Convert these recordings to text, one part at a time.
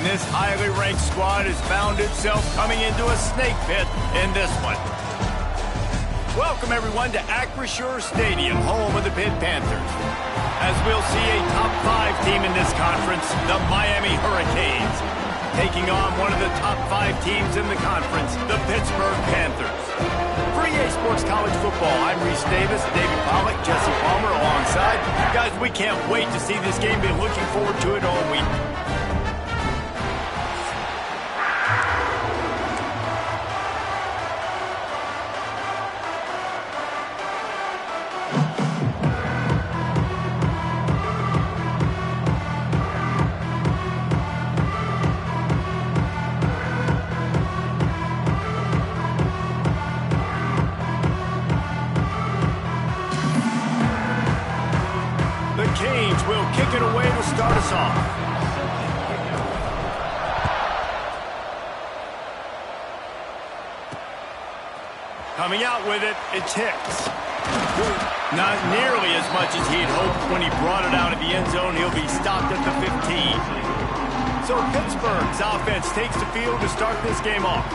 this highly ranked squad has found itself coming into a snake pit in this one. Welcome, everyone, to Acrisure Stadium, home of the Pitt Panthers. As we'll see a top 5 team in this conference, the Miami Hurricanes, taking on one of the top 5 teams in the conference, the Pittsburgh Panthers. For EA Sports College Football, I'm Reese Davis, David Pollack, Jesse Palmer alongside. Guys, we can't wait to see this game. Been looking forward to it all week. Canes will kick it away to start us off. Coming out with it, it's Hicks. Not nearly as much as he had hoped when he brought it out of the end zone. He'll be stopped at the 15. So Pittsburgh's offense takes the field to start this game off.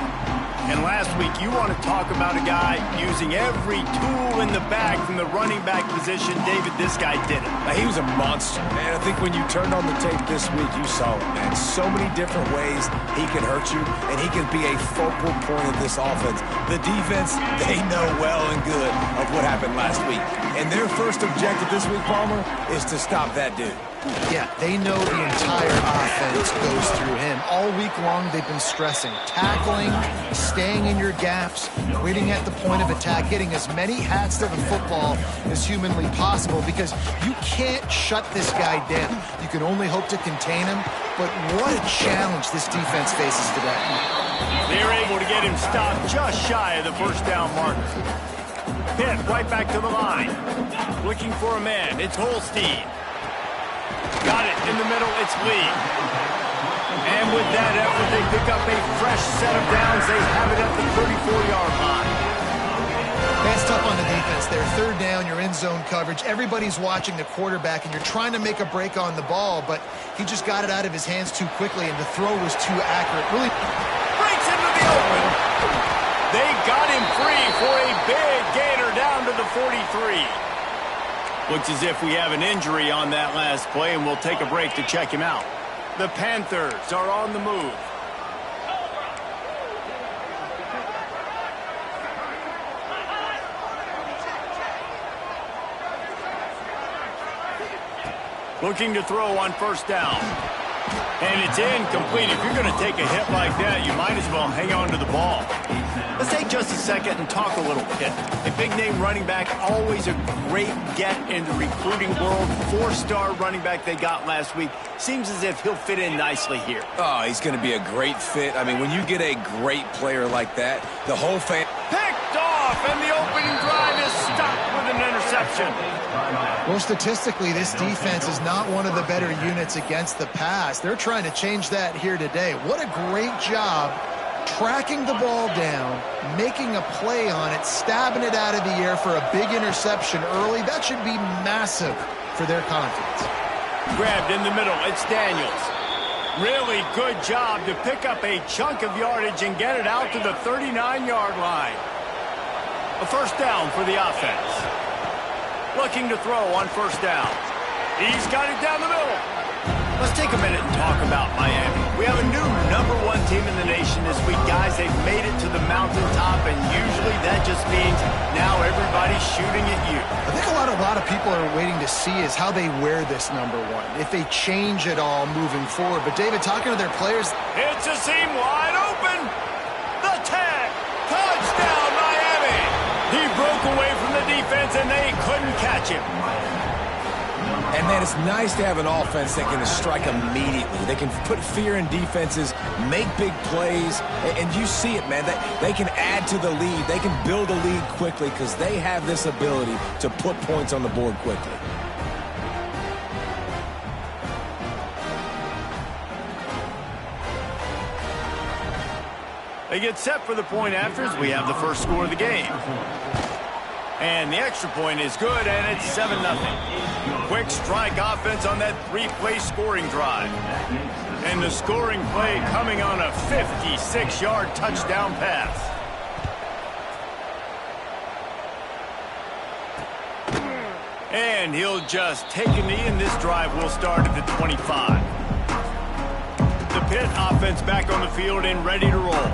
And last week, you want to talk about a guy using every tool in the bag from the running back position. David, this guy did it. He was a monster, man. I think when you turned on the tape this week, you saw it, man. So many different ways he can hurt you, and he can be a focal point of this offense. The defense, they know well and good of what happened last week. And their first objective this week, Palmer, is to stop that dude. Yeah, they know the entire offense goes through him. All week long, they've been stressing tackling, staying in your gaps, waiting at the point of attack, getting as many hats to the football as humanly possible, because you can't shut this guy down. You can only hope to contain him, but what a challenge this defense faces today. They're able to get him stopped just shy of the first down mark. Pitt right back to the line. Looking for a man. It's Holstein. Got it in the middle. It's Lee. And with that effort, they pick up a fresh set of downs. They have it at the 34-yard line. That's tough on the defense there. Third down, you're in zone coverage. Everybody's watching the quarterback, and you're trying to make a break on the ball, but he just got it out of his hands too quickly, and the throw was too accurate. Really breaks into the open. They got him free for a big gainer down to the 43. Looks as if we have an injury on that last play, and we'll take a break to check him out. The Panthers are on the move. Looking to throw on first down. And it's incomplete. If you're going to take a hit like that, you might as well hang on to the ball. Let's take just a second and talk a little bit. A big-name running back, always a great get in the recruiting world. 4-star running back they got last week. Seems as if he'll fit in nicely here. Oh, he's going to be a great fit. I mean, when you get a great player like that, the whole fan... Picked off, and the opening drive is stopped with an interception. Well, statistically, this defense is not one of the better units against the pass. They're trying to change that here today. What a great job tracking the ball down, making a play on it, stabbing it out of the air for a big interception early. That should be massive for their confidence. Grabbed in the middle. It's Daniels. Really good job to pick up a chunk of yardage and get it out to the 39-yard line. A first down for the offense. Looking to throw on first down. He's got it down the middle. Let's take a minute and talk about Miami. We have a new #1 team in the nation this week. Guys, they've made it to the mountaintop, and usually that just means now everybody's shooting at you. I think a lot of people are waiting to see is how they wear this #1, if they change it all moving forward. But, David, talking to their players... It's a seam wide open. The tag. Touchdown, Miami. He broke away from the defense, and they couldn't catch him. And, man, it's nice to have an offense that can strike immediately. They can put fear in defenses, make big plays, and you see it, man. They can add to the lead. They can build a lead quickly because they have this ability to put points on the board quickly. They get set for the point after as we have the first score of the game. And the extra point is good, and it's 7-0. Quick strike offense on that 3-play scoring drive. And the scoring play coming on a 56-yard touchdown pass. And he'll just take a knee, and this drive will start at the 25. The Pitt offense back on the field and ready to roll.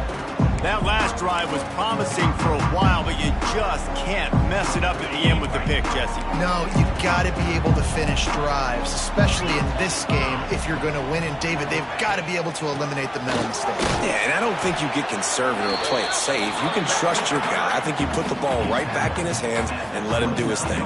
That last drive was promising for a while, but you just can't mess it up at the end with the pick, Jesse. No, you got to be able to finish drives, especially in this game if you're going to win. And, David, they've got to be able to eliminate the mental mistakes. Yeah, and I don't think you get conservative or play it safe. You can trust your guy. I think you put the ball right back in his hands and let him do his thing.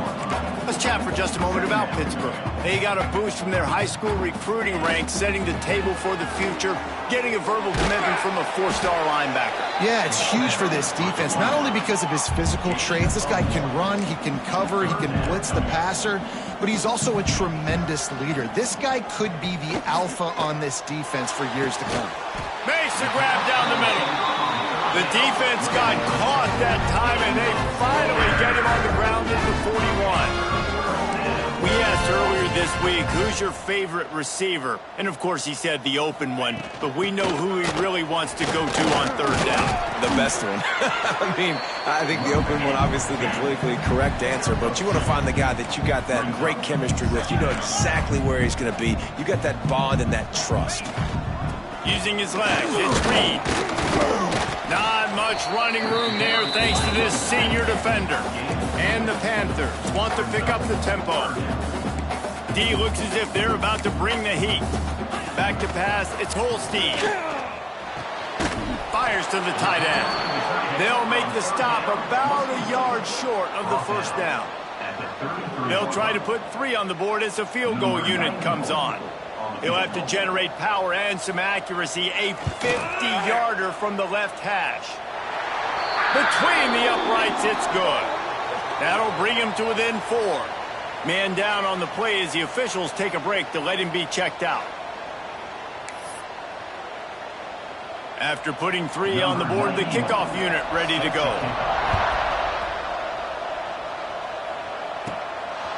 Let's chat for just a moment about Pittsburgh. They got a boost from their high school recruiting ranks, setting the table for the future, getting a verbal commitment from a four-star linebacker. Yeah, it's huge for this defense, not only because of his physical traits. This guy can run, he can cover, he can blitz the passer, but he's also a tremendous leader. This guy could be the alpha on this defense for years to come. Makes a grab down the middle. The defense got caught that time, and they finally get him on the ground at the 41. We asked earlier this week, who's your favorite receiver? And, of course, he said the open one, but we know who he really wants to go to on third down. The best one. I mean, I think the open one, obviously the politically correct answer, but you want to find the guy that you got that great chemistry with. You know exactly where he's going to be. You got that bond and that trust. Using his legs, it's Reed. Not much running room there thanks to this senior defender. And the Panthers want to pick up the tempo. D looks as if they're about to bring the heat. Back to pass, it's Holstein. Fires to the tight end. They'll make the stop about a yard short of the first down. They'll try to put 3 on the board as the field goal unit comes on. He'll have to generate power and some accuracy. A 50-yarder from the left hash. Between the uprights, it's good. That'll bring him to within 4. Man down on the play as the officials take a break to let him be checked out. After putting 3 on the board, the kickoff unit ready to go.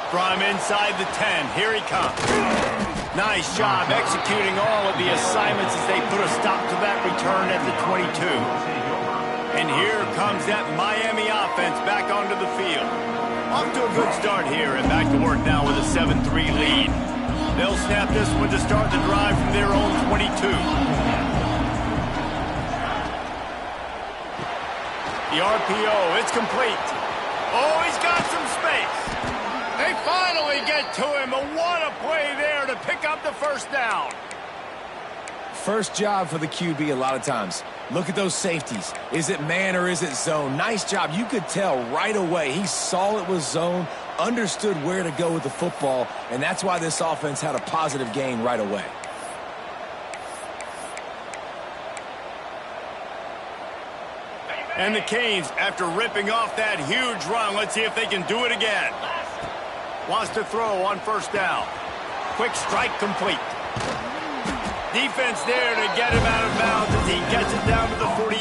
From inside the 10, here he comes. Nice job executing all of the assignments as they put a stop to that return at the 22. And here comes that Miami offense back onto the field. Off to a good start here and back to work now with a 7-3 lead. They'll snap this one to start the drive from their own 22. The RPO, it's complete. Oh, he's got some space. They finally get to him, but what a play there to pick up the first down. First job for the QB a lot of times. Look at those safeties. Is it man or is it zone? Nice job. You could tell right away. He saw it was zone, understood where to go with the football, and that's why this offense had a positive gain right away. And the Canes, after ripping off that huge run, let's see if they can do it again. Wants to throw on first down. Quick strike complete. Defense there to get him out of bounds as he gets it down to the 48.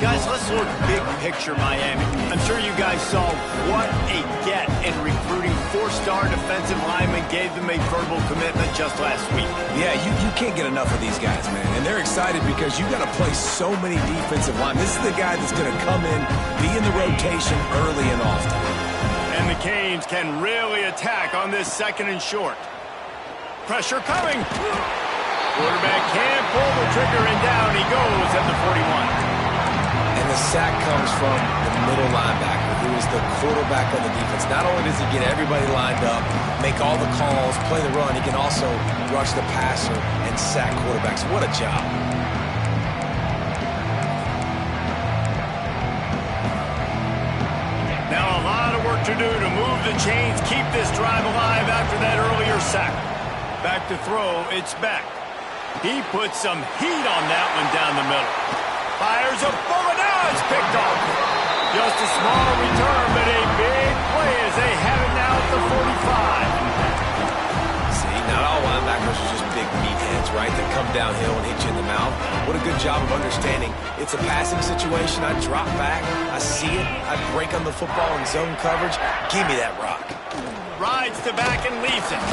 Guys, let's look big picture Miami. I'm sure you guys saw what a get in recruiting. 4-star defensive lineman gave them a verbal commitment just last week. Yeah, you can't get enough of these guys, man. And they're excited because you got to play so many defensive linemen. This is the guy that's going to come in, be in the rotation early and often. And the Canes can really attack on this 2nd and short. Pressure coming. Quarterback can't pull the trigger, and down he goes at the 41. And the sack comes from the middle linebacker, who is the quarterback of the defense. Not only does he get everybody lined up, make all the calls, play the run, he can also rush the passer and sack quarterbacks. What a job. Now a lot of work to do to move the chains, keep this drive alive after that earlier sack. Back to throw, it's Beck. He puts some heat on that one down the middle. Fires a bullet, now it's picked off. Just a small return, but a big play as they have it now at the 45. See, not all linebackers are just big meatheads, right, that come downhill and hit you in the mouth. What a good job of understanding. It's a passing situation. I drop back. I see it. I break on the football in zone coverage. Give me that rock. Rides to back and leaves it.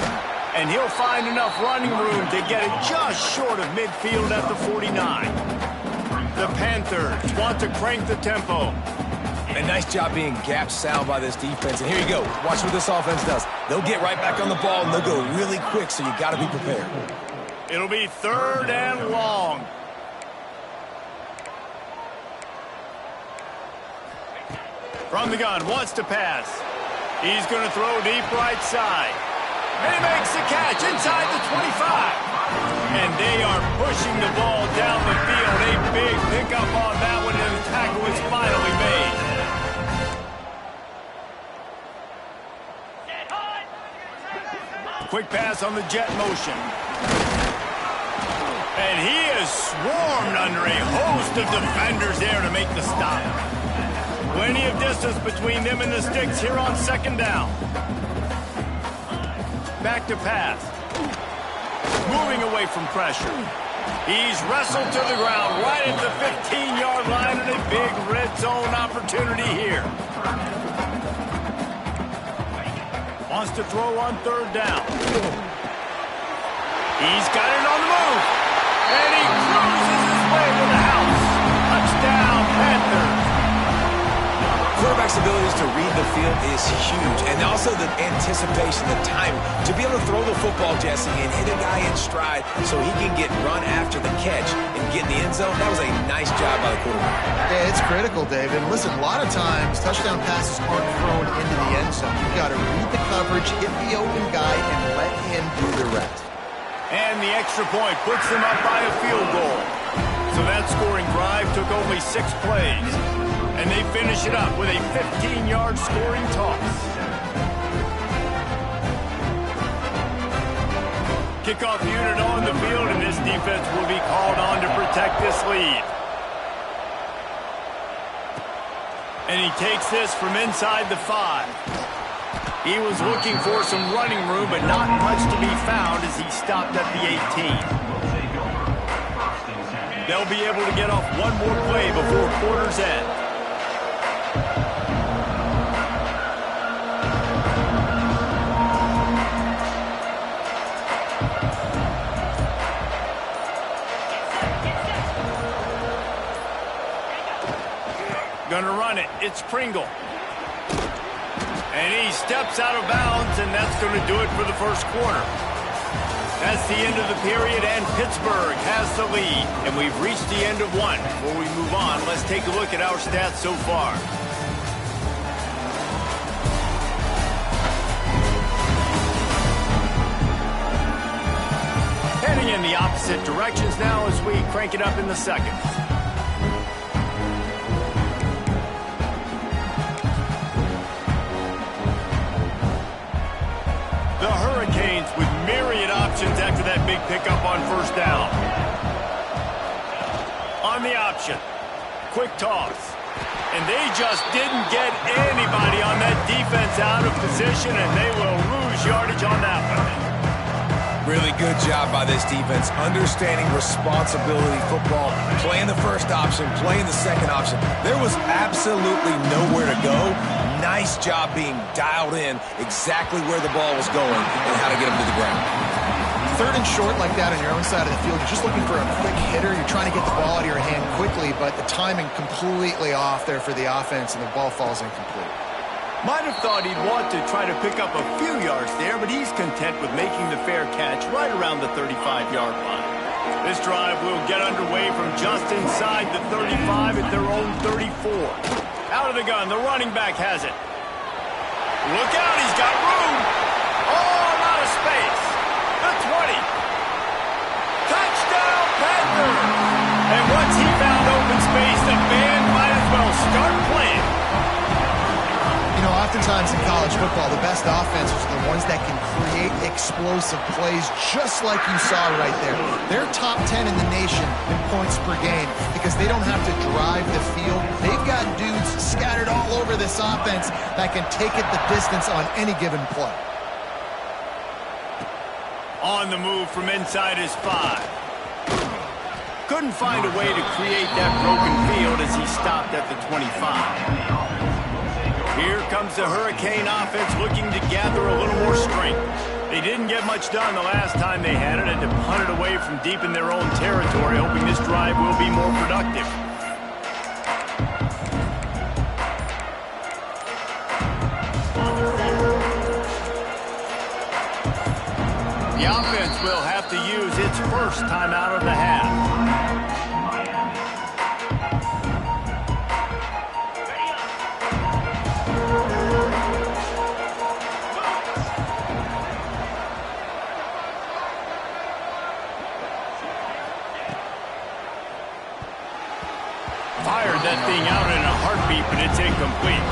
And he'll find enough running room to get it just short of midfield at the 49. The Panthers want to crank the tempo. And nice job being gap sound by this defense. And here you go. Watch what this offense does. They'll get right back on the ball, and they'll go really quick, so you got to be prepared. It'll be 3rd and long. From the gun, wants to pass. He's going to throw deep right side. And he makes the catch inside the 25. And they are pushing the ball down the field. A big pickup on that one, and the tackle is finally made. Quick pass on the jet motion. And he is swarmed under a host of defenders there to make the stop. Plenty of distance between them and the sticks here on 2nd down. Back to pass. Moving away from pressure. He's wrestled to the ground right at the 15-yard line, and a big red zone opportunity here. Wants to throw on 3rd down. He's got it on the move. And he cruises his way to the house. Touchdown, Panthers. Quarterback's abilities to read the field is huge, and also the anticipation, the timing. To be able to throw the football, Jesse, and hit a guy in stride so he can get run after the catch and get in the end zone, that was a nice job by the quarterback. Yeah, it's critical, David. And listen, a lot of times, touchdown passes aren't thrown into the end zone. You've got to read the coverage, hit the open guy, and let him do the rest. And the extra point puts them up by a field goal. So that scoring drive took only 6 plays. And they finish it up with a 15-yard scoring toss. Kickoff unit on the field, and this defense will be called on to protect this lead. And he takes this from inside the 5. He was looking for some running room, but not much to be found as he stopped at the 18. They'll be able to get off one more play before quarter's end. Gonna run it. It's Pringle. And he steps out of bounds, and that's going to do it for the first quarter. That's the end of the period, and Pittsburgh has the lead. And we've reached the end of one. Before we move on, let's take a look at our stats so far. Heading in the opposite directions now as we crank it up in the second. The Hurricanes with myriad options after that big pickup on 1st down. On the option. Quick toss. And they just didn't get anybody on that defense out of position, and they will lose yardage on that one. Really good job by this defense, understanding responsibility football, playing the first option, playing the second option. There was absolutely nowhere to go. Nice job being dialed in exactly where the ball was going and how to get him to the ground. 3rd and short like that on your own side of the field, you're just looking for a quick hitter. You're trying to get the ball out of your hand quickly, but the timing completely off there for the offense, and the ball falls incomplete. Might have thought he'd want to try to pick up a few yards there, but he's content with making the fair catch right around the 35-yard line. This drive will get underway from just inside the 35 at their own 34. Out of the gun, the running back has it. Look out, he's got room. Oh, a lot of space. The 20. Touchdown, Panthers. And once he found open space, the band might as well start playing. You know, oftentimes in college football, the best offenses are the ones that can create explosive plays, just like you saw right there. They're top 10 in the nation in points per game because they don't have to drive the field. They've got dudes scattered all over this offense that can take it the distance on any given play. On the move from inside his 5. Couldn't find a way to create that broken field as he stopped at the 25. Here comes the Hurricane offense looking to gather a little more strength. They didn't get much done the last time they had it, and to punt it away from deep in their own territory, hoping this drive will be more productive. The offense will have to use its first timeout of the half. Fired that thing out in a heartbeat, but it's incomplete.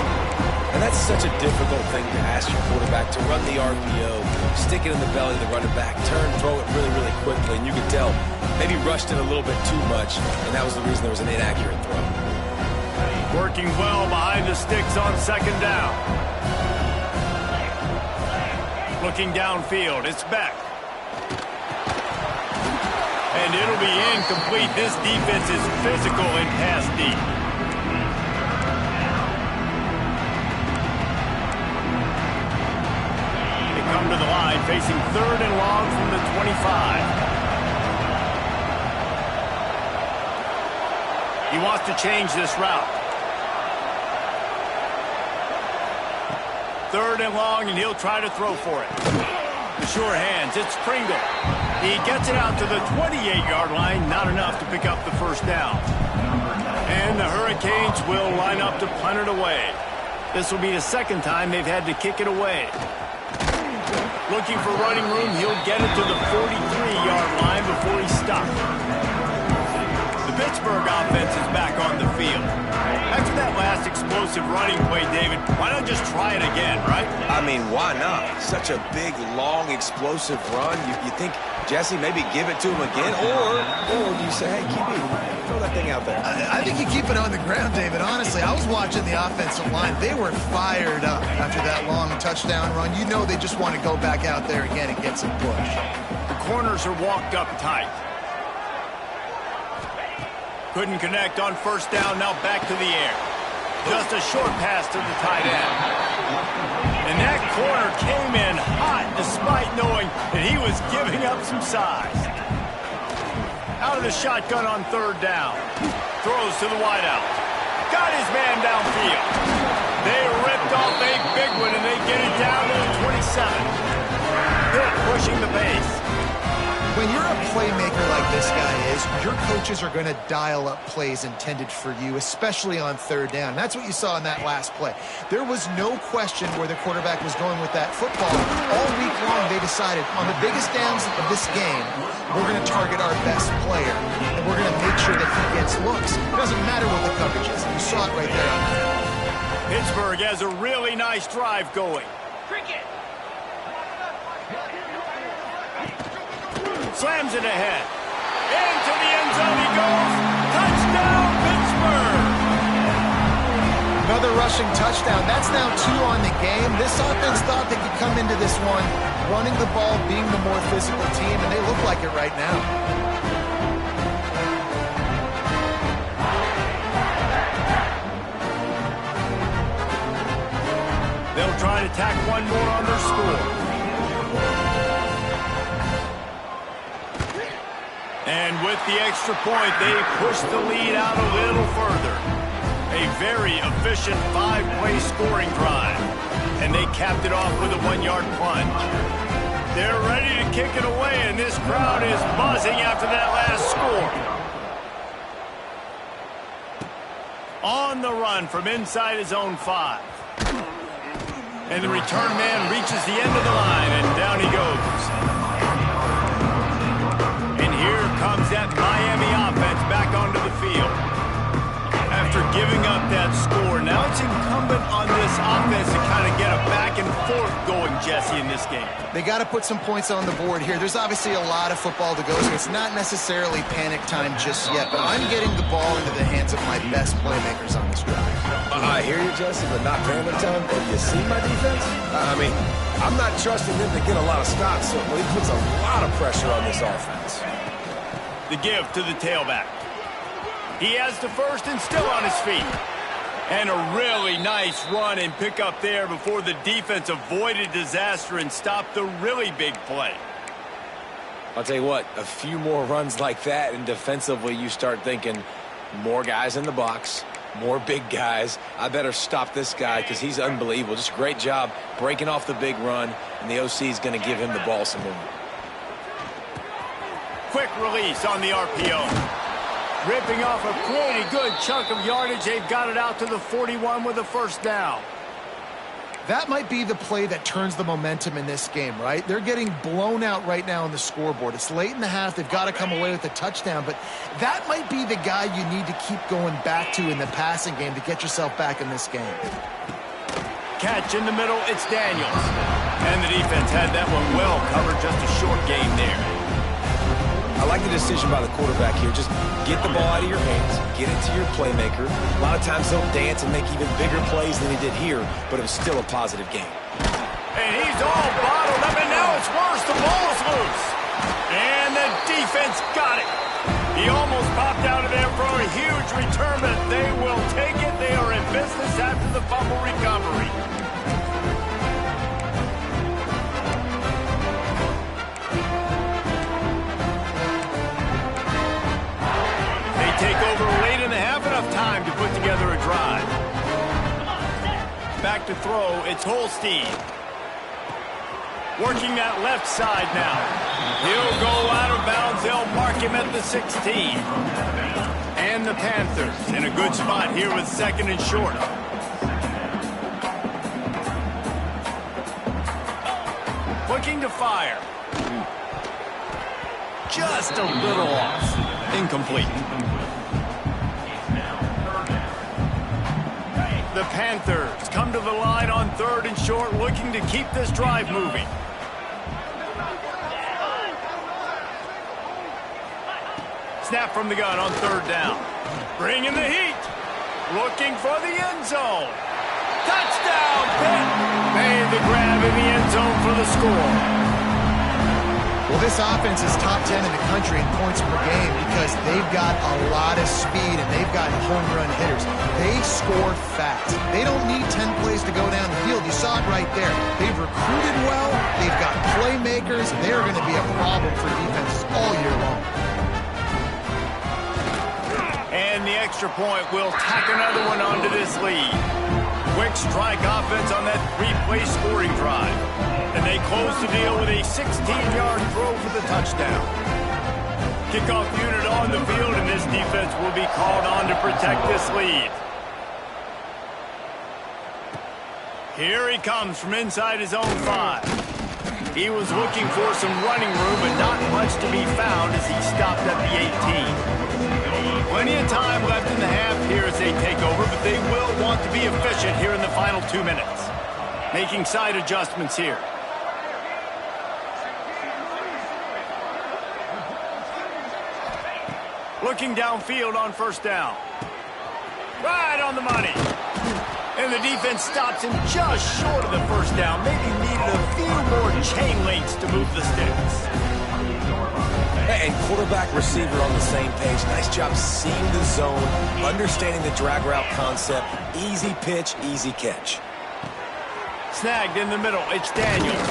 And that's such a difficult thing to ask your quarterback, to run the RPO, stick it in the belly of the running back, turn, throw it really, really quickly. And you could tell maybe rushed it a little bit too much, and that was the reason there was an inaccurate throw. Working well behind the sticks on second down. Looking downfield, it's Beck. And it'll be incomplete. This defense is physical and pass deep. They come to the line facing 3rd and long from the 25. He wants to change this route. 3rd and long, and he'll try to throw for it. The sure hands, it's Pringle. He gets it out to the 28-yard line, not enough to pick up the first down. And the Hurricanes will line up to punt it away. This will be the second time they've had to kick it away. Looking for running room, he'll get it to the 43-yard line before he stops. The Pittsburgh offense is back on the field. After that last explosive running play, David, why not just try it again, right? I mean, why not? Such a big, long, explosive run. You think, Jesse, maybe give it to him again? Or do you say, hey, QB, throw that thing out there? I think you keep it on the ground, David. Honestly, I was watching the offensive line. They were fired up after that long touchdown run. You know they just want to go back out there again and get some push. The corners are walked up tight. Couldn't connect on first down, now back to the air. Just a short pass to the tight end. And that corner came in hot despite knowing that he was giving up some size. Out of the shotgun on 3rd down. Throws to the wideout. Got his man downfield. They ripped off a big one, and they get it down to the 27. Pitt pushing the pace. When you're a playmaker like this guy is, your coaches are going to dial up plays intended for you, especially on 3rd down. That's what you saw in that last play. There was no question where the quarterback was going with that football. All week long, they decided on the biggest downs of this game, we're going to target our best player, and we're going to make sure that he gets looks. It doesn't matter what the coverage is. You saw it right there on that. Pittsburgh has a really nice drive going. Slams it ahead. Into the end zone he goes. Touchdown, Pittsburgh! Another rushing touchdown. That's now 2 on the game. This offense thought they could come into this one running the ball, being the more physical team, and they look like it right now. They'll try to tack one more on their score. And with the extra point, they push the lead out a little further. A very efficient 5-play scoring drive. And they capped it off with a 1-yard plunge. They're ready to kick it away, and this crowd is buzzing after that last score. On the run from inside his own 5. And the return man reaches the end of the line, and down he goes. Here comes that Miami offense back onto the field. After giving up that score, now it's incumbent on this offense to kind of get a back and forth going, Jesse, in this game. They got to put some points on the board here. There's obviously a lot of football to go, so it's not necessarily panic time just yet, but I'm getting the ball into the hands of my best playmakers on this drive. I hear you, Jesse, but not panic time. And you see my defense? I mean, I'm not trusting them to get a lot of stops, so he puts a lot of pressure on this offense. The give to the tailback. He has the first and still on his feet. And a really nice run and pick up there before the defense avoided disaster and stopped the really big play. I'll tell you what, a few more runs like that, and defensively you start thinking more guys in the box, more big guys. I better stop this guy because he's unbelievable. Just a great job breaking off the big run, and the OC is going to give him the ball some more. Quick release on the RPO. Ripping off a pretty good chunk of yardage. They've got it out to the 41 with a first down. That might be the play that turns the momentum in this game, right? They're getting blown out right now on the scoreboard. It's late in the half. They've got to come away with a touchdown, but that might be the guy you need to keep going back to in the passing game to get yourself back in this game. Catch in the middle, it's Daniels. And the defense had that one well covered, just a short game there. I like the decision by the quarterback here. Just get the ball out of your hands, get it to your playmaker. A lot of times he'll dance and make even bigger plays than he did here, but it was still a positive game. And he's all bottled up, and now it's worse. The ball is loose. And the defense got it. He almost popped out of there for a huge return, but they will take it. They are in business after the fumble recovery. Take over late in the half, enough time to put together a drive. Back to throw, it's Holstein. Working that left side now. He'll go out of bounds, they'll mark him at the 16. And the Panthers in a good spot here with second and short. Looking to fire. Just a little off. Incomplete. The Panthers come to the line on third and short, looking to keep this drive moving. Snap from the gun on third down. Bringing the heat. Looking for the end zone. Touchdown, Pitt! Made the grab in the end zone for the score. Well, this offense is top 10 in the country in points per game because they've got a lot of speed and they've got home run hitters. They score fast. They don't need 10 plays to go down the field. You saw it right there. They've recruited well. They've got playmakers. They're going to be a problem for defenses all year long. And the extra point will tack another one onto this lead. Quick strike offense on that three-play scoring drive. And they close the deal with a 16-yard throw for the touchdown. Kickoff unit on the field, and this defense will be called on to protect this lead. Here he comes from inside his own 5. He was looking for some running room, but not much to be found as he stopped at the 18. Plenty of time left in the half here as they take over, but they will want to be efficient here in the final 2 minutes. Making side adjustments here. Looking downfield on first down. Right on the money. And the defense stops him just short of the first down. Maybe needed a few more chain links to move the sticks. And quarterback, receiver on the same page. Nice job seeing the zone, understanding the drag route concept. Easy pitch, easy catch. Snagged in the middle. It's Daniels.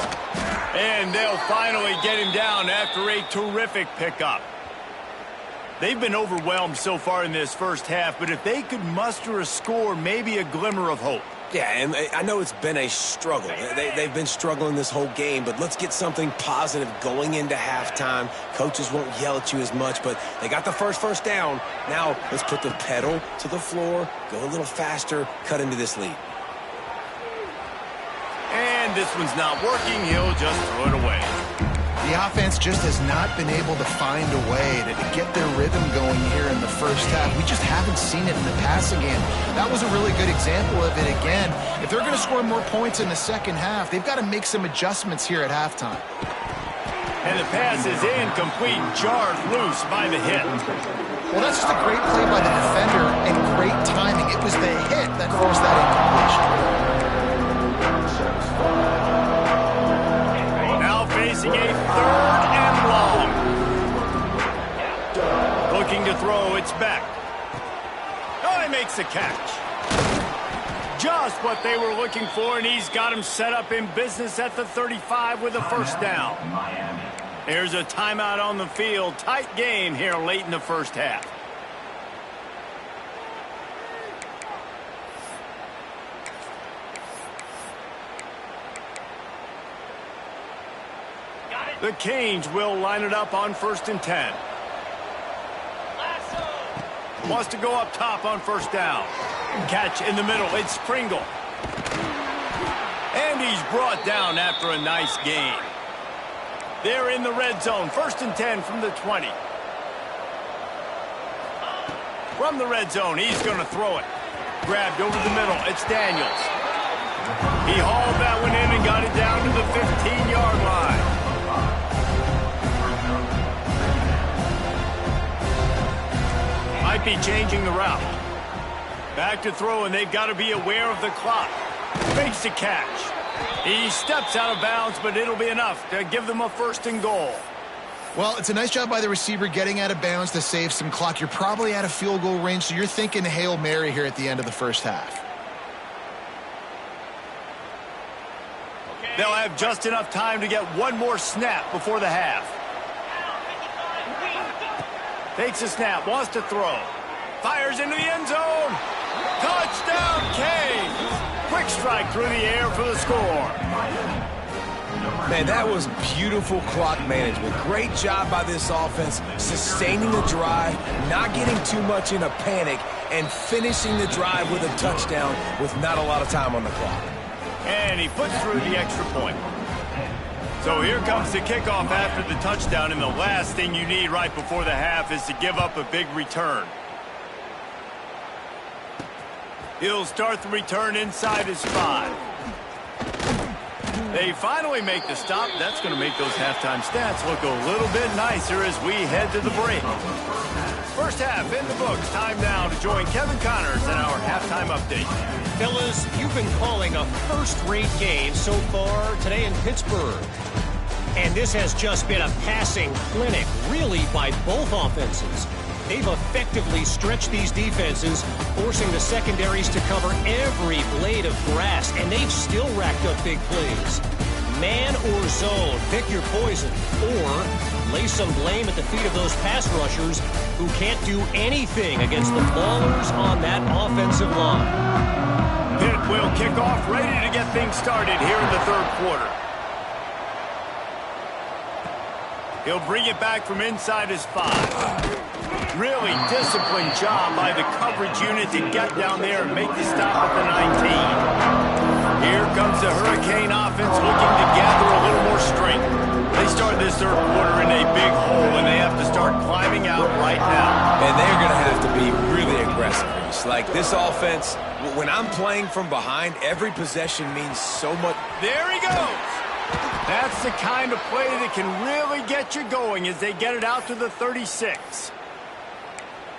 And they'll finally get him down after a terrific pickup. They've been overwhelmed so far in this first half, but if they could muster a score, maybe a glimmer of hope. Yeah, and I know it's been a struggle. They've been struggling this whole game, but let's get something positive going into halftime. Coaches won't yell at you as much, but they got the first down. Now let's put the pedal to the floor, go a little faster, cut into this lead. And this one's not working. He'll just throw it away. The offense just has not been able to find a way to get their rhythm going here in the first half. We just haven't seen it in the passing game. That was a really good example of it again. If they're going to score more points in the second half, they've got to make some adjustments here at halftime. And the pass is incomplete, jarred loose by the hit. Well, that's just a great play by the defender and great timing. It was the hit that forced that incompletion. Facing a third and long. Looking to throw, it's back. Oh, he makes the catch. Just what they were looking for, and he's got him set up in business at the 35 with a first down. There's a timeout on the field. Tight game here late in the first half. The Canes will line it up on 1st and 10. Wants to go up top on first down. Catch in the middle. It's Pringle. And he's brought down after a nice gain. They're in the red zone. 1st and 10 from the 20. From the red zone, he's going to throw it. Grabbed over the middle. It's Daniels. He hauled that one in and got it down to the 15-yard line. Might be changing the route. Back to throw, and they've got to be aware of the clock. Makes the catch. He steps out of bounds, but it'll be enough to give them a 1st and goal. Well, it's a nice job by the receiver getting out of bounds to save some clock. You're probably out of field goal range, so you're thinking Hail Mary here at the end of the first half. They'll have just enough time to get one more snap before the half. Takes a snap, wants to throw. Fires into the end zone. Touchdown, Canes. Quick strike through the air for the score. Man, that was beautiful clock management. Great job by this offense, sustaining the drive, not getting too much in a panic, and finishing the drive with a touchdown with not a lot of time on the clock. And he puts through the extra point. So here comes the kickoff after the touchdown, and the last thing you need right before the half is to give up a big return. He'll start the return inside his 5. They finally make the stop. That's going to make those halftime stats look a little bit nicer as we head to the break. First half in the books. Time now to join Kevin Connors in our halftime update. Fellas, you've been calling a first-rate game so far today in Pittsburgh. And this has just been a passing clinic, really, by both offenses. They've effectively stretched these defenses, forcing the secondaries to cover every blade of grass, and they've still racked up big plays. Man or zone, pick your poison, or lay some blame at the feet of those pass rushers who can't do anything against the ballers on that offensive line. Pitt will kick off, ready to get things started here in the third quarter. He'll bring it back from inside his 5. Really disciplined job by the coverage unit to get down there and make the stop at the 19. Here comes the Hurricane offense looking to gather a little more strength. They start this third quarter in a big hole, and they have to start climbing out right now. And they're going to have to be really aggressive. Like this offense, when I'm playing from behind, every possession means so much. There he goes. That's the kind of play that can really get you going as they get it out to the 36.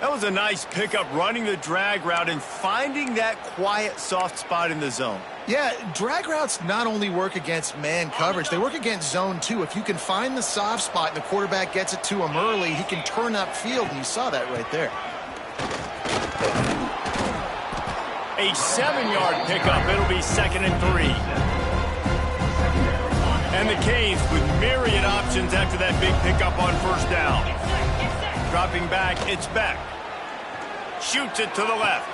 That was a nice pickup, running the drag route and finding that quiet, soft spot in the zone. Yeah, drag routes not only work against man coverage, they work against zone too. If you can find the soft spot and the quarterback gets it to him early, he can turn upfield, and you saw that right there. A 7-yard pickup. It'll be 2nd and 3. And the Canes with myriad options after that big pickup on first down. Dropping back, it's Beck. Shoots it to the left.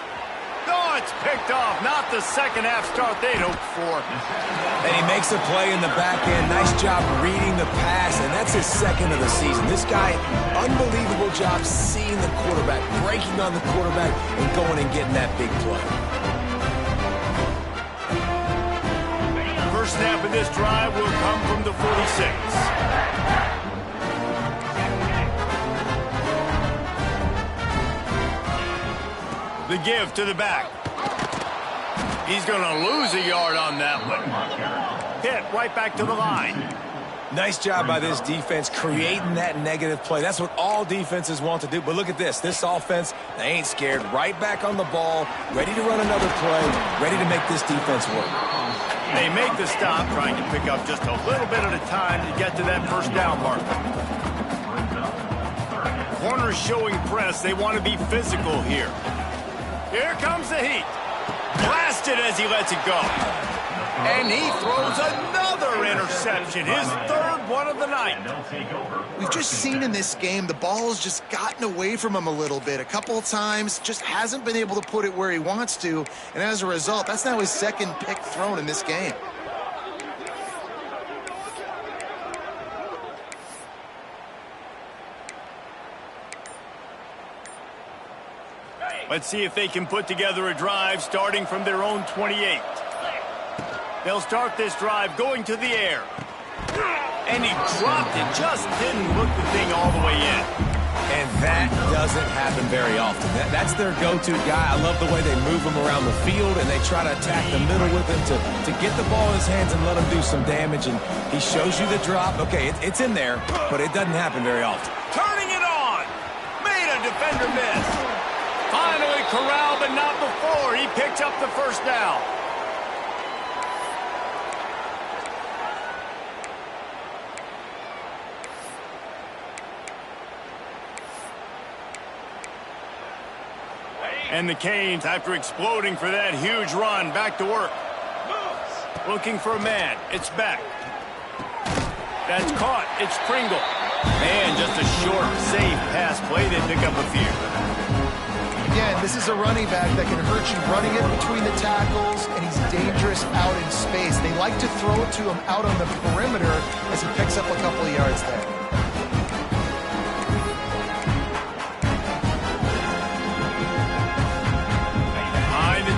Oh, it's picked off. Not the second half start they'd hoped for. And he makes a play in the back end. Nice job reading the pass, and that's his 2nd of the season. This guy, unbelievable job seeing the quarterback, breaking on the quarterback, and going and getting that big play. First snap of this drive will come from the 46. The give to the back. He's going to lose a yard on that one. Pitt right back to the line. Nice job by this defense creating that negative play. That's what all defenses want to do. But look at this. This offense, they ain't scared. Right back on the ball, ready to run another play, ready to make this defense work. They make the stop, trying to pick up just a little bit at a time to get to that first down marker. Corners showing press. They want to be physical here. Here comes the heat. Blast missed it as he lets it go. And he throws another interception, his third one of the night. We've just seen in this game the ball has just gotten away from him a little bit. A couple of times, just hasn't been able to put it where he wants to. And as a result, that's now his second pick thrown in this game. Let's see if they can put together a drive starting from their own 28. They'll start this drive going to the air. And he dropped it, just didn't look the thing all the way in. And that doesn't happen very often. That's their go-to guy. I love the way they move him around the field, and they try to attack the middle with him to get the ball in his hands and let him do some damage. And he shows you the drop. Okay, it's in there, but it doesn't happen very often. Turning it on. Made a defender miss. Finally corralled, but not before. He picks up the first down. And the Canes, after exploding for that huge run, back to work. Looking for a man. It's back. That's caught. It's Pringle. Man, just a short, safe pass play. They pick up a few. Again, this is a running back that can hurt you running it between the tackles, and he's dangerous out in space. They like to throw it to him out on the perimeter as he picks up a couple of yards there.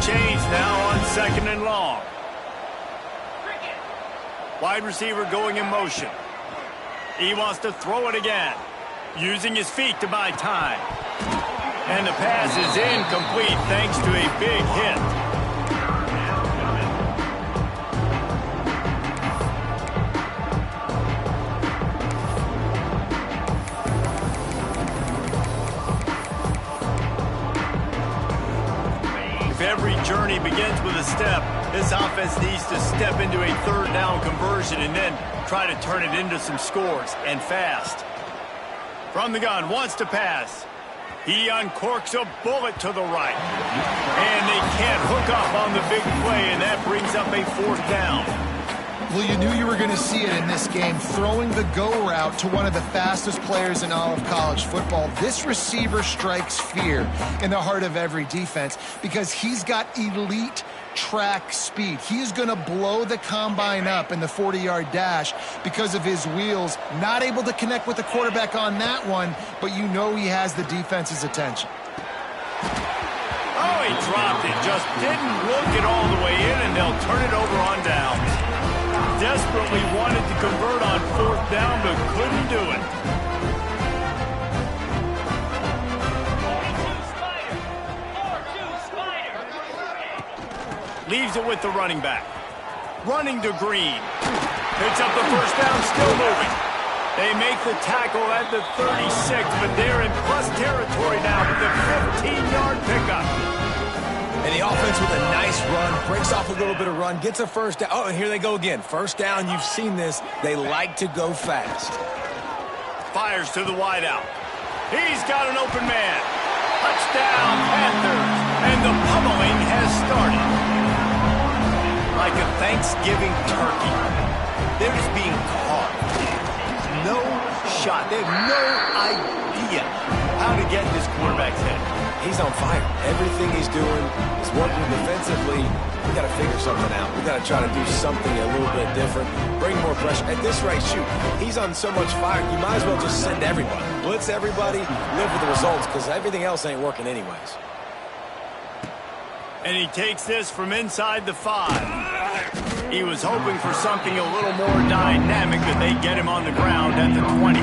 Change now on 2nd and long. Wide receiver going in motion. He wants to throw it again, using his feet to buy time. And the pass is incomplete thanks to a big hit. Every journey begins with a step. This offense needs to step into a third down conversion and then try to turn it into some scores, and fast. From the gun, wants to pass. He uncorks a bullet to the right. And they can't hook up on the big play, and that brings up a 4th down. Well, you knew you were going to see it in this game, throwing the go route to one of the fastest players in all of college football. This receiver strikes fear in the heart of every defense because he's got elite track speed. He's going to blow the combine up in the 40-yard dash because of his wheels. Not able to connect with the quarterback on that one, but you know he has the defense's attention. Oh, he dropped it. Just didn't look it all the way in, and they'll turn it over on downs. Desperately wanted to convert on 4th down, but couldn't do it. Leaves it with the running back. Running to Green. Picks up the first down, still moving. They make the tackle at the 36, but they're in plus territory now with the 15-yard pickup. And the offense with a nice run, breaks off a little bit of run, gets a first down. Oh, and here they go again. First down, you've seen this. They like to go fast. Fires to the wideout. He's got an open man. Touchdown, Panthers. And the pummeling has started. Like a Thanksgiving turkey. They're just being caught. No shot. They have no idea how to get this quarterback's head. He's on fire. Everything he's doing is working defensively. We got to figure something out. We got to try to do something a little bit different. Bring more pressure. At this rate, shoot, he's on so much fire, you might as well just send everybody. Blitz everybody, live with the results, because everything else ain't working anyways. And he takes this from inside the 5. He was hoping for something a little more dynamic, but they get him on the ground at the 20.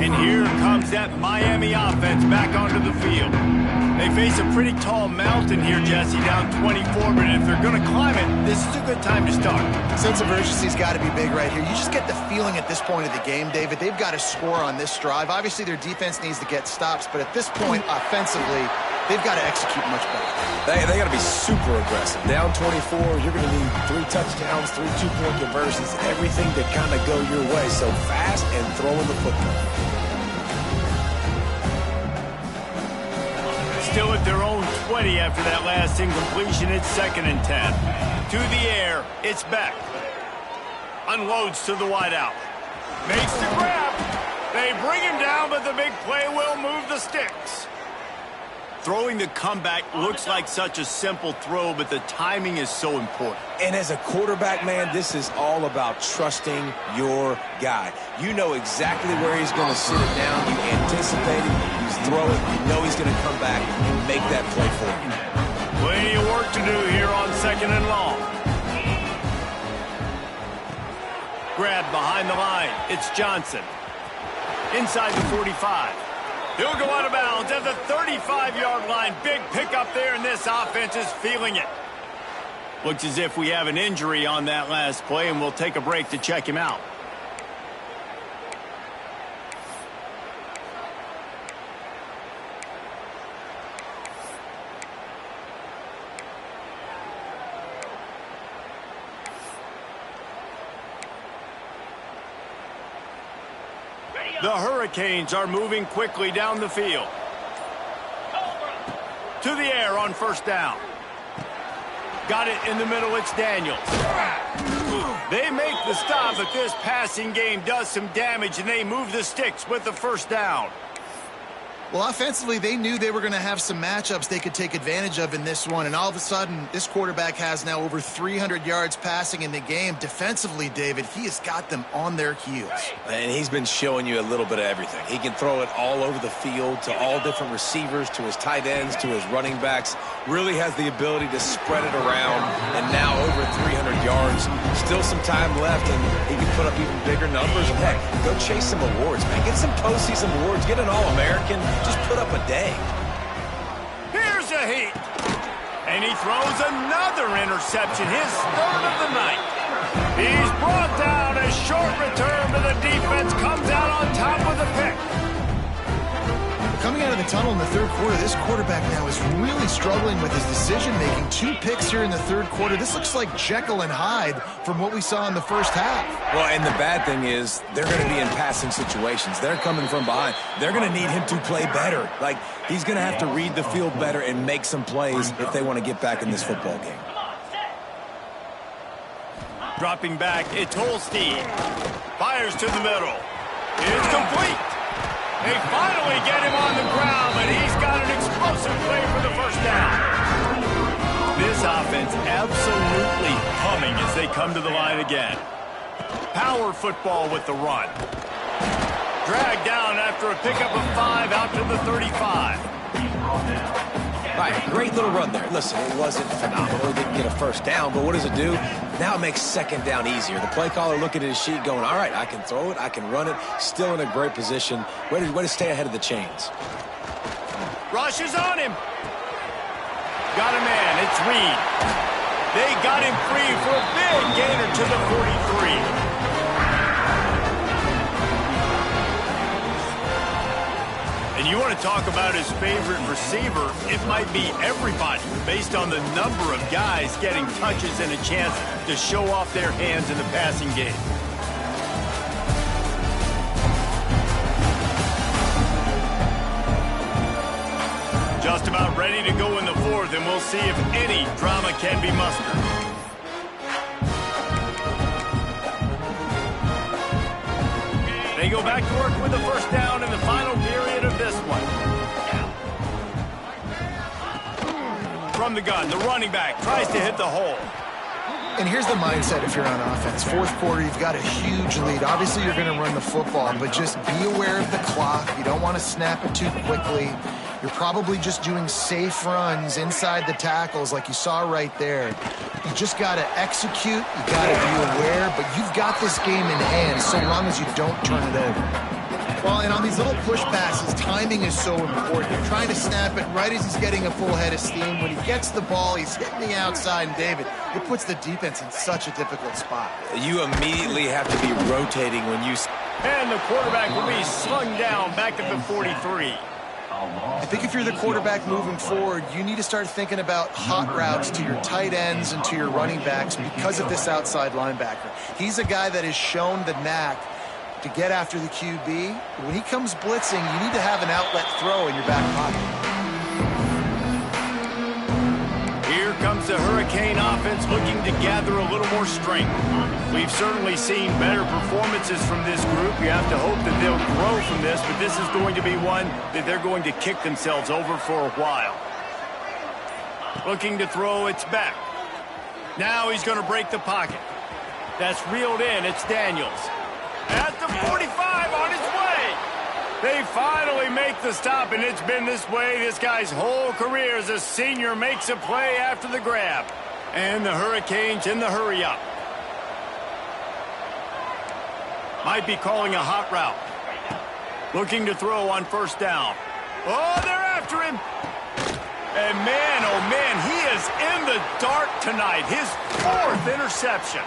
And here comes that Miami offense back onto the field. They face a pretty tall mountain here, Jesse, down 24, but if they're going to climb it, this is a good time to start. Sense of urgency's got to be big right here. You just get the feeling at this point of the game, David, they've got to score on this drive. Obviously, their defense needs to get stops, but at this point, offensively, they've got to execute much better. They got to be super aggressive. Down 24, you're going to need 3 touchdowns, 3 two-point conversions, everything to kind of go your way. So fast and throwing the football. still at their own 20 after that last incompletion. It's 2nd and 10. To the air, it's Beck. Unloads to the wideout. Makes the grab. They bring him down, but the big play will move the sticks. Throwing the comeback looks like such a simple throw, but the timing is so important. And as a quarterback, man, this is all about trusting your guy. You know exactly where he's going to sit it down. You anticipate it. You throw it. You know he's going to come back and make that play for you. Plenty of work to do here on 2nd and long. Grab behind the line. It's Johnson. Inside the 45. He'll go out of bounds at the 35-yard line. Big pickup there, and this offense is feeling it. Looks as if we have an injury on that last play, and we'll take a break to check him out. The Hurricanes are moving quickly down the field. To the air on 1st down. Got it in the middle, it's Daniels. They make the stop, but this passing game does some damage, and they move the sticks with the 1st down. Well, offensively, they knew they were going to have some matchups they could take advantage of in this one, and all of a sudden, this quarterback has now over 300 yards passing in the game. Defensively, David, he has got them on their heels. And he's been showing you a little bit of everything. He can throw it all over the field to all different receivers, to his tight ends, to his running backs. Really has the ability to spread it around, and now over 300 yards. Still some time left, and he can put up even bigger numbers. And heck, go chase some awards, man. Get some postseason awards. Get an All-American. Just put up a day. Here's a heat. And he throws another interception, his 3rd of the night. He's brought down. A short return, but the defense comes out on top with a pick. Coming out of the tunnel in the 3rd quarter, this quarterback now is really struggling with his decision-making. 2 picks here in the 3rd quarter. This looks like Jekyll and Hyde from what we saw in the 1st half. Well, and the bad thing is they're going to be in passing situations. They're coming from behind. They're going to need him to play better. Like, he's going to have to read the field better and make some plays if they want to get back in this football game. Dropping back, it's Holstein. Fires to the middle. It's complete. They finally get him on the ground, but he's got an explosive play for the 1st down. This offense absolutely humming as they come to the line again. Power football with the run. Dragged down after a pickup of 5 out to the 35. All right, great little run there. Listen, it wasn't phenomenal. He didn't get a 1st down, but what does it do? Now it makes 2nd down easier. The play caller looking at his sheet going, all right, I can throw it, I can run it. Still in a great position. Way to stay ahead of the chains. Rushes on him. Got a man, it's Reed. They got him free for a big gainer to the 43. And you want to talk about his favorite receiver, it might be everybody based on the number of guys getting touches and a chance to show off their hands in the passing game. Just about ready to go in the 4th, and we'll see if any drama can be mustered. They go back to work with the 1st down in the final period of this one. From the gun, the running back tries to hit the hole. And here's the mindset if you're on offense. 4th quarter, you've got a huge lead. Obviously, you're going to run the football, but just be aware of the clock. You don't want to snap it too quickly. You're probably just doing safe runs inside the tackles like you saw right there. You just got to execute. You got to be aware, but you've got this game in hand so long as you don't turn it over. Well, and on these little push passes, timing is so important. You're trying to snap it right as he's getting a full head of steam. When he gets the ball, he's hitting the outside, and David, it puts the defense in such a difficult spot. You immediately have to be rotating when you... And the quarterback will be slung down back at the 43. I think if you're the quarterback moving forward, you need to start thinking about hot routes to your tight ends and to your running backs because of this outside linebacker. He's a guy that has shown the knack to get after the QB. When he comes blitzing, you need to have an outlet throw in your back pocket. the Hurricane offense looking to gather a little more strength. We've certainly seen better performances from this group. You have to hope that they'll grow from this, but this is going to be one that they're going to kick themselves over for a while. Looking to throw, it's back. Now he's going to break the pocket. That's reeled in, it's Daniels. At the 45, on his way. They finally make the stop, and it's been this way this guy's whole career as a senior makes a play after the grab. And the Hurricanes in the hurry-up. Might be calling a hot route. Looking to throw on first down. Oh, they're after him. And man, oh man, he is in the dark tonight. His 4th interception.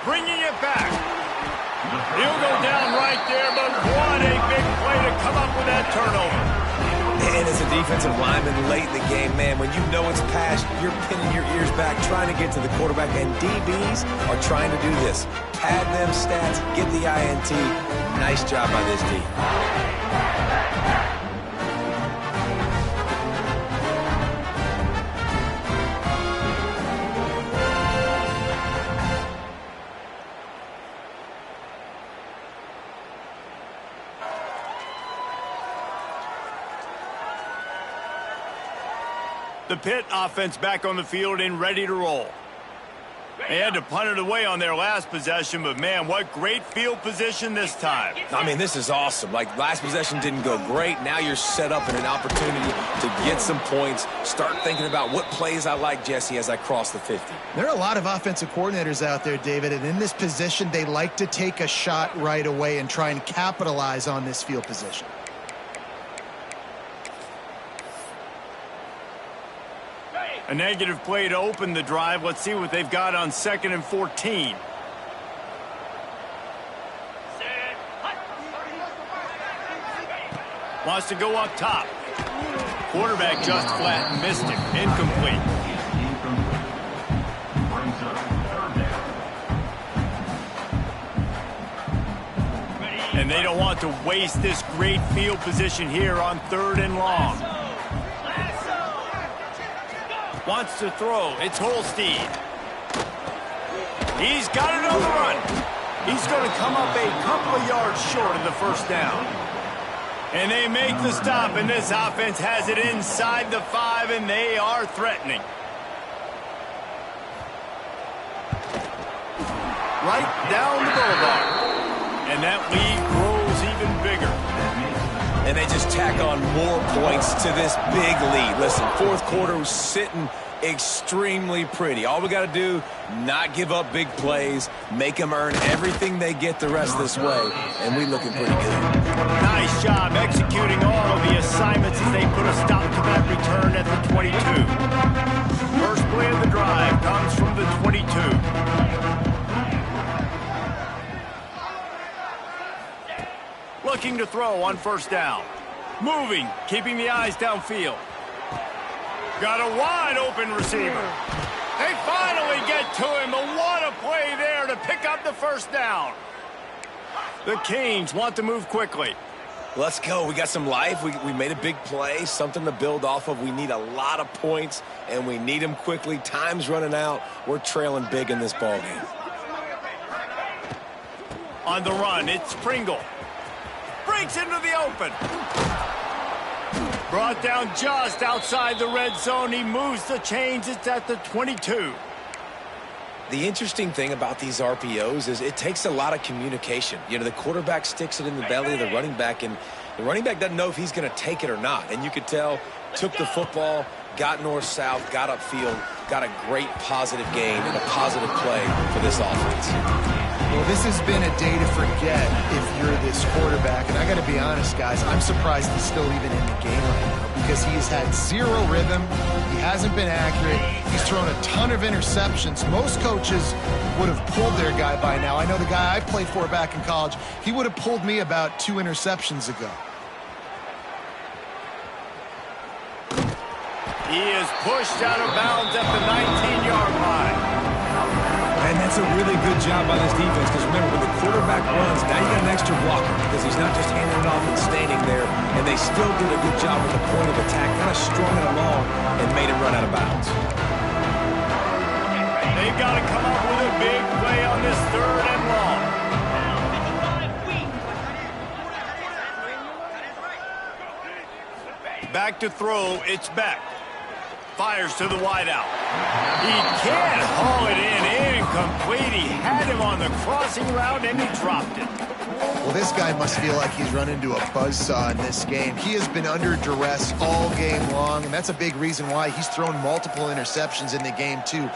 Bringing it back. He'll go down right there, but what a big play to come up with that turnover. And as a defensive lineman late in the game, man, when you know it's past, you're pinning your ears back, trying to get to the quarterback, and DBs are trying to do this. Pad them stats, get the INT. Nice job by this D. The Pitt offense back on the field and ready to roll. They had to punt it away on their last possession, but man, what great field position this time. I mean, this is awesome. Like, last possession didn't go great. Now you're set up in an opportunity to get some points. Start thinking about what plays I like, Jesse, as I cross the 50. There are a lot of offensive coordinators out there, David, and in this position, they like to take a shot right away and try and capitalize on this field position. A negative play to open the drive. Let's see what they've got on 2nd and 14. Wants to go up top. Quarterback just flat and missed him. Incomplete. And they don't want to waste this great field position here on 3rd and long. Wants to throw. It's Holstein. He's got it on the run. He's going to come up a couple of yards short of the first down. And they make the stop, and this offense has it inside the 5, and they are threatening. Right down the boulevard. And that lead grows even bigger. And they just tack on more points to this big lead. Listen, 4th quarter was sitting extremely pretty. All we got to do, not give up big plays, make them earn everything they get the rest of this way, and we looking pretty good. Nice job executing all of the assignments as they put a stop to that return at the 22. First play of the drive comes from the 22. Looking to throw on first down. Moving, keeping the eyes downfield. Got a wide open receiver. They finally get to him, but what a play there to pick up the first down. The Canes want to move quickly. Let's go. We got some life. We made a big play, something to build off of. We need a lot of points, and we need them quickly. Time's running out. We're trailing big in this ballgame. On the run, it's Pringle. Breaks into the open. Brought down just outside the red zone. He moves the chains. It's at the 22. The interesting thing about these RPOs is it takes a lot of communication. You know, the quarterback sticks it in the belly of the running back, and the running back doesn't know if he's going to take it or not. And you could tell, took the football, got north-south, got upfield, got a great positive gain and a positive play for this offense. Well, this has been a day to forget if you're this quarterback. And I got to be honest, guys, I'm surprised he's still even in the game right now because he's had zero rhythm. He hasn't been accurate. He's thrown a ton of interceptions. Most coaches would have pulled their guy by now. I know the guy I played for back in college, he would have pulled me about 2 interceptions ago. He is pushed out of bounds at the 19-yard line. And that's a really good job by this defense because remember, when the quarterback runs, now you got an extra blocker because he's not just handing it off and standing there. And they still did a good job with the point of attack, kind of strung it along and made him run out of bounds. they've got to come up with a big play on this 3rd and long. Back to throw, it's Beck. Fires to the wideout. He can't haul it in. Incomplete. He had him on the crossing route, and he dropped it. Well, this guy must feel like he's run into a buzzsaw in this game. He has been under duress all game long, and that's a big reason why he's thrown multiple interceptions in the game, too.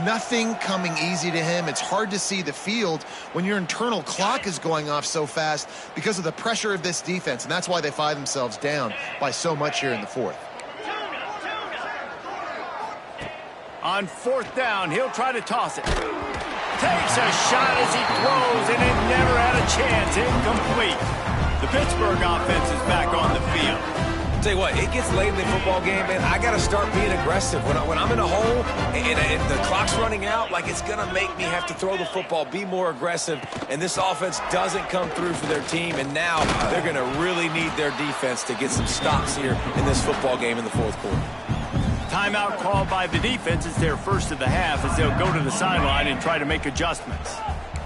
Nothing coming easy to him. It's hard to see the field when your internal clock is going off so fast because of the pressure of this defense, and that's why they find themselves down by so much here in the 4th. On 4th down, he'll try to toss it. Takes a shot as he throws, and it never had a chance. Incomplete. The Pittsburgh offense is back on the field. Tell you what, it gets late in the football game, man. I got to start being aggressive. When I'm in a hole and the clock's running out, like, it's going to make me have to throw the football, be more aggressive, and this offense doesn't come through for their team, and now they're going to really need their defense to get some stops here in this football game in the 4th quarter. Timeout called by the defense. It's their first of the half as they'll go to the sideline and try to make adjustments.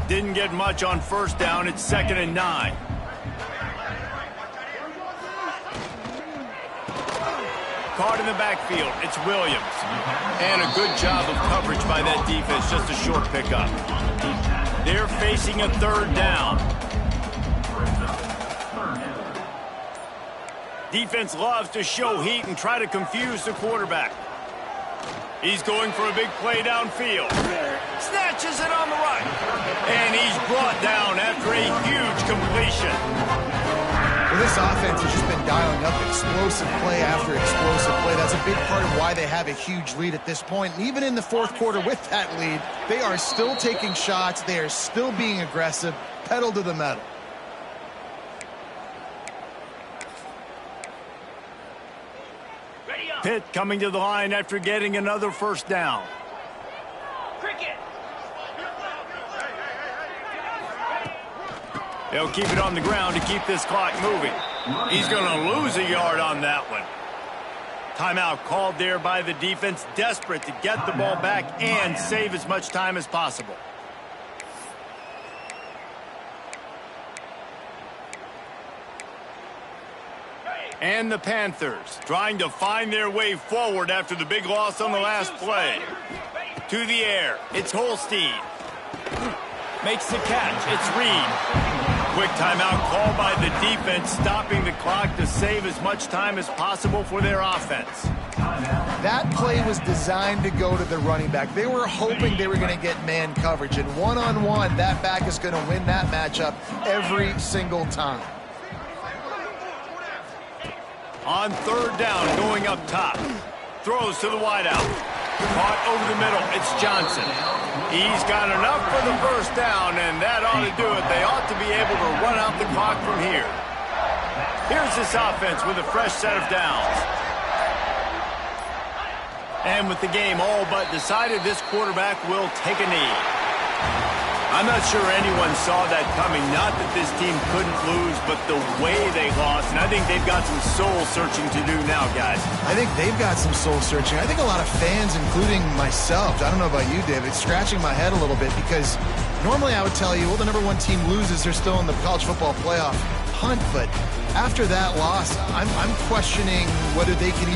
Didn't get much on 1st down. It's 2nd and 9. Caught in the backfield. It's Williams. And a good job of coverage by that defense. Just a short pickup. They're facing a 3rd down. Defense loves to show heat and try to confuse the quarterback. He's going for a big play downfield. Snatches it on the right. And he's brought down after a huge completion. Well, this offense has just been dialing up explosive play after explosive play. That's a big part of why they have a huge lead at this point. And even in the 4th quarter with that lead, they are still taking shots. They are still being aggressive, pedal to the metal. Pitt coming to the line after getting another 1st down. They'll keep it on the ground to keep this clock moving. He's going to lose a yard on that one. Timeout called there by the defense, desperate to get the ball back and save as much time as possible. And the Panthers trying to find their way forward after the big loss on the last play. To the air. It's Holstein. Makes the catch. It's Reed. Quick timeout called by the defense, stopping the clock to save as much time as possible for their offense. That play was designed to go to the running back. They were hoping they were going to get man coverage. And one-on-one, that back is going to win that matchup every single time. On 3rd down, going up top. Throws to the wideout. Caught over the middle. It's Johnson. He's got enough for the 1st down, and that ought to do it. They ought to be able to run out the clock from here. Here's this offense with a fresh set of downs. And with the game all but decided, this quarterback will take a knee. I'm not sure anyone saw that coming. Not that this team couldn't lose, but the way they lost. And I think they've got some soul-searching to do now, guys. I think they've got some soul-searching. I think a lot of fans, including myself, I don't know about you, David, scratching my head a little bit because normally I would tell you, well, the #1 team loses, they're still in the college football playoff hunt. But after that loss, I'm questioning whether they can even